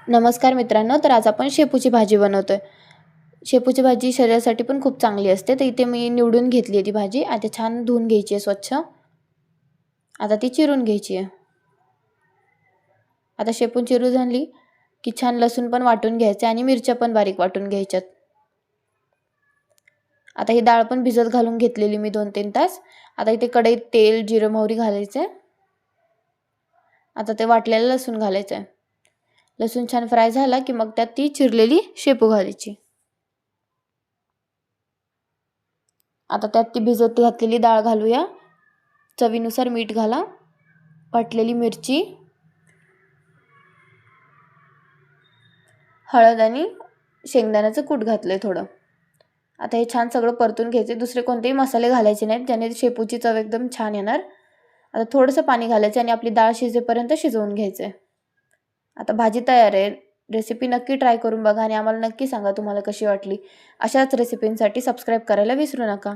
नमस्कार मित्रांनो, तर आज आपण शेपूची भाजी बनवतोय. शेपूची भाजी शरीरासाठी पण खूप चांगली असते. तर इथे मी निवडून घेतली आहे ती भाजी. आता छान धुवून घ्यायची आहे स्वच्छ. आता ती चिरून घ्यायची आहे. आता शेपू चिरून झाली की छान लसूण पण वाटून घ्यायचे आणि मिरच्या पण बारीक वाटून घ्यायच्यात. आता ही डाळ पण भिजत घालून घेतलेली मी 2-3 तास. आता इथे कढईत तेल, जिरं, मोहरी घालायचे. आता ते वाटलेलं लसूण घालायचं आहे. लसूण छान फ्राय झाला की मग त्यात ती चिरलेली शेपू घालायची. आता त्यात ती भिजत घातलेली डाळ घालूया. चवीनुसार मीठ घाला. वाटलेली मिरची, हळद आणि शेंगदाण्याचं कूट घातलंय थोडं. आता हे छान सगळं परतून घ्यायचे. दुसरे कोणतेही मसाले घालायचे नाहीत, ज्याने शेपूची चव एकदम छान येणार. आता थोडंसं पाणी घालायचं आणि आपली डाळ शिजेपर्यंत शिजवून घ्यायचं. आता भाजी तयार आहे. रेसिपी नक्की ट्राय करून बघा आणि आम्हाला नक्की सांगा तुम्हाला कशी वाटली. अशाच रेसिपींसाठी सबस्क्राईब करायला विसरू नका.